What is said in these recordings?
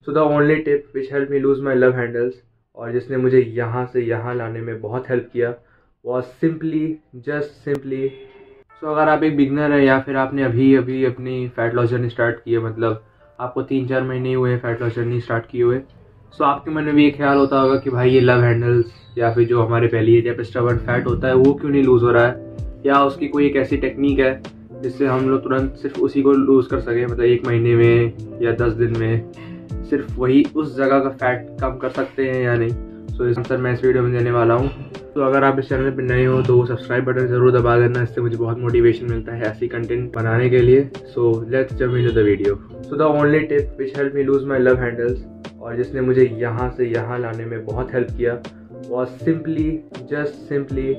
So the only tip which help me lose my love handles, और जिसने मुझे यहाँ से यहाँ लाने में बहुत हेल्प किया, वॉज सिंपली सो अगर आप एक बिगनर है या फिर आपने अभी अभी अपनी फ़ैट लॉस जर्नी स्टार्ट की है, मतलब आपको 3-4 महीने हुए हैं फ़ैट लॉस जर्नी स्टार्ट किए हुए, सो आपके मन में भी ये ख्याल होता होगा कि भाई ये लव हैंडल्स या फिर जो हमारे पहली एरिया पे स्टबर्न फैट होता है वो क्यों नहीं लूज़ हो रहा है, या उसकी कोई एक ऐसी टेक्निक है जिससे हम लोग तुरंत सिर्फ उसी को लूज़ कर सकें, मतलब 1 महीने में या 10 दिन में सिर्फ वही उस जगह का फैट कम कर सकते हैं या नहीं। सो इस आंसर मैं इस वीडियो में देने वाला हूँ। तो अगर आप इस चैनल पर नए हो तो सब्सक्राइब बटन ज़रूर दबा देना, इससे मुझे बहुत मोटिवेशन मिलता है ऐसी कंटेंट बनाने के लिए। So let's jump into the video. So the only tip which help me lose my love handles, और जिसने मुझे यहाँ से यहाँ लाने में बहुत हेल्प किया, was simply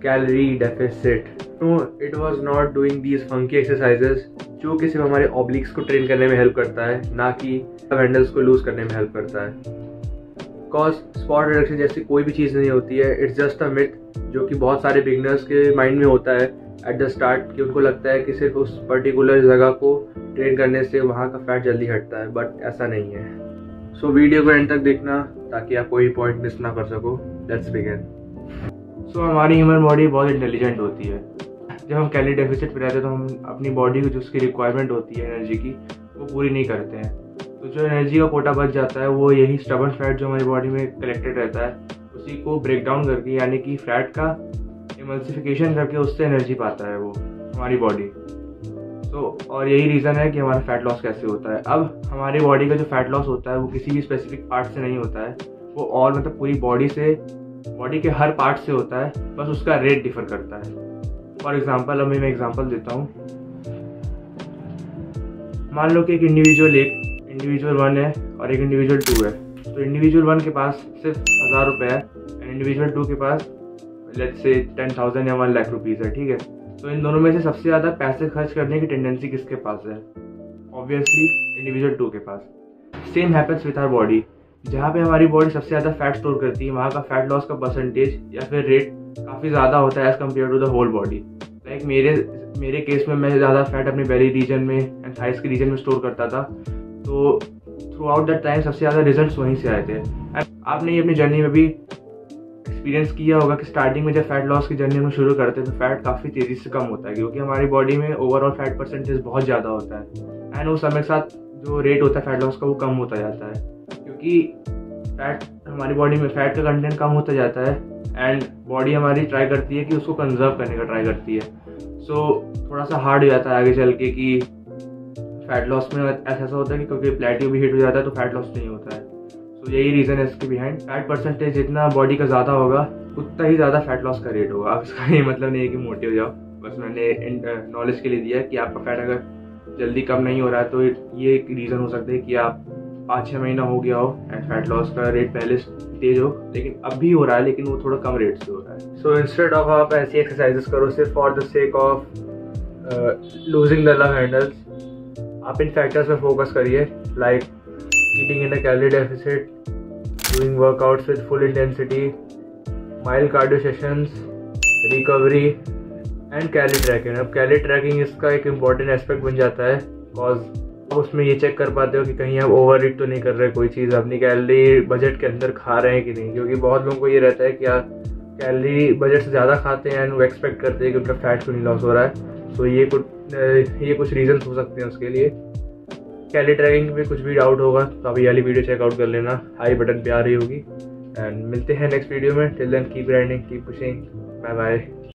calorie deficit. No, it was not doing these funky exercises जो कि सिर्फ हमारे ऑब्लिक्स को ट्रेन करने में हेल्प करता है, ना कि हैंडल्स को लूज़ करने में हेल्प करता है। बिकॉज स्पॉट रिडक्शन जैसी कोई भी चीज़ नहीं होती है, इट्स जस्ट अ मिथ जो कि बहुत सारे बिगनर्स के माइंड में होता है एट द स्टार्ट, कि उनको लगता है कि सिर्फ उस पर्टिकुलर जगह को ट्रेन करने से वहाँ का फैट जल्दी हटता है, बट ऐसा नहीं है। सो वीडियो को एंड तक देखना ताकि आप कोई पॉइंट मिस ना कर सको। Let's begin. सो हमारी ह्यूमन बॉडी बहुत इंटेलिजेंट होती है। जब हम कैलोरी डेफिसिट पे रहते हैं तो हम अपनी बॉडी को जो उसकी रिक्वायरमेंट होती है एनर्जी की, वो पूरी नहीं करते हैं। तो जो एनर्जी का कोटा बच जाता है वो यही स्टबर्न फैट जो हमारी बॉडी में कलेक्टेड रहता है उसी को ब्रेक डाउन करके, यानी कि फैट का इमल्सिफिकेशन करके उससे एनर्जी पाता है वो हमारी बॉडी। तो और यही रीज़न है कि हमारा फैट लॉस कैसे होता है। अब हमारी बॉडी का जो फैट लॉस होता है वो किसी भी स्पेसिफिक पार्ट से नहीं होता है, वो और मतलब पूरी बॉडी के हर पार्ट से होता है, बस उसका रेट डिफर करता है। फॉर एग्जाम्पल, अब मैं एग्जाम्पल देता हूँ। मान लो कि एक इंडिविजुअल 1 है और एक इंडिविजुअल 2 है। तो इंडिविजुअल 1 के पास सिर्फ 1000 रुपये है एंड इंडिविजुअल 2 के पास लेट्स से 10,000 या 1 लाख रुपीज़ है, ठीक है। तो इन दोनों में से सबसे ज़्यादा पैसे खर्च करने की टेंडेंसी किसके पास है? ऑब्वियसली इंडिविजुअल 2 के पास। Same happens with our body. जहाँ पे हमारी बॉडी सबसे ज़्यादा फैट स्टोर करती है वहाँ का फैट लॉस का परसेंटेज या फिर रेट काफ़ी ज़्यादा होता है as compare to the whole body. Like मेरे केस में मैं ज़्यादा फैट अपने बेली रीजन में एंड थाइस के रीजन में स्टोर करता था, तो थ्रू आउट दैट टाइम सबसे ज़्यादा रिजल्ट्स वहीं से आए थे। आपने ये अपनी जर्नी में भी एक्सपीरियंस किया होगा कि स्टार्टिंग में जब फैट लॉस की जर्नी हम शुरू करते हैं तो फैट काफ़ी तेज़ी से कम होता है, क्योंकि हमारी बॉडी में ओवरऑल फैट परसेंटेज बहुत ज़्यादा होता है एंड उस समय के साथ जो रेट होता है फैट लॉस का वो कम होता जाता है, क्योंकि फैट हमारी बॉडी में फैट का कंटेंट कम होता जाता है एंड बॉडी हमारी ट्राई करती है कि उसको कंजर्व करने का ट्राई करती है। सो थोड़ा सा हार्ड हो जाता है आगे चल के कि फैट लॉस में ऐसा होता है कि क्योंकि प्लेटियो भी हिट हो जाता है तो फैट लॉस नहीं होता है। सो यही रीज़न है इसके बिहाइंड। फैट परसेंटेज जितना बॉडी का ज़्यादा होगा उतना ही ज़्यादा फैट लॉस का रेट होगा। अब इसका ये मतलब नहीं है कि मोटे हो जाओ, बस मैंने नॉलेज के लिए दिया है कि आपका फैट अगर जल्दी कम नहीं हो रहा है तो ये एक रीज़न हो सकता है कि आप 5-6 महीना हो गया हो एंड फैट लॉस का रेट पहले तेज हो, लेकिन अब भी हो रहा है लेकिन वो थोड़ा कम रेट से हो रहा है। सो इंस्टेड ऑफ आप ऐसी एक्सरसाइजेस करो सिर्फ for the sake of losing the love handles, आप इन फैक्टर्स पे फोकस करिए, like eating in a calorie deficit, doing workouts with full intensity, mild cardio sessions, recovery and calorie tracking. अब calorie tracking इसका एक important aspect बन जाता है, बिकॉज आप उसमें ये चेक कर पाते हो कि कहीं आप ओवर ईट तो नहीं कर रहे कोई चीज़, अपनी कैलोरी बजट के अंदर खा रहे हैं कि नहीं, क्योंकि बहुत लोगों को ये रहता है कि आप कैलोरी बजट से ज़्यादा खाते हैं एंड वो एक्सपेक्ट करते हैं कि उनका फैट क्यों नहीं लॉस हो रहा है। सो ये कुछ रीजन हो सकते हैं उसके लिए। कैलोरी ट्रैकिंग में कुछ भी डाउट होगा तो आप ये वाली वीडियो चेकआउट कर लेना, आई बटन पे आ रही होगी। एंड मिलते हैं नेक्स्ट वीडियो में। Till then keep grinding, keep pushing, bye bye.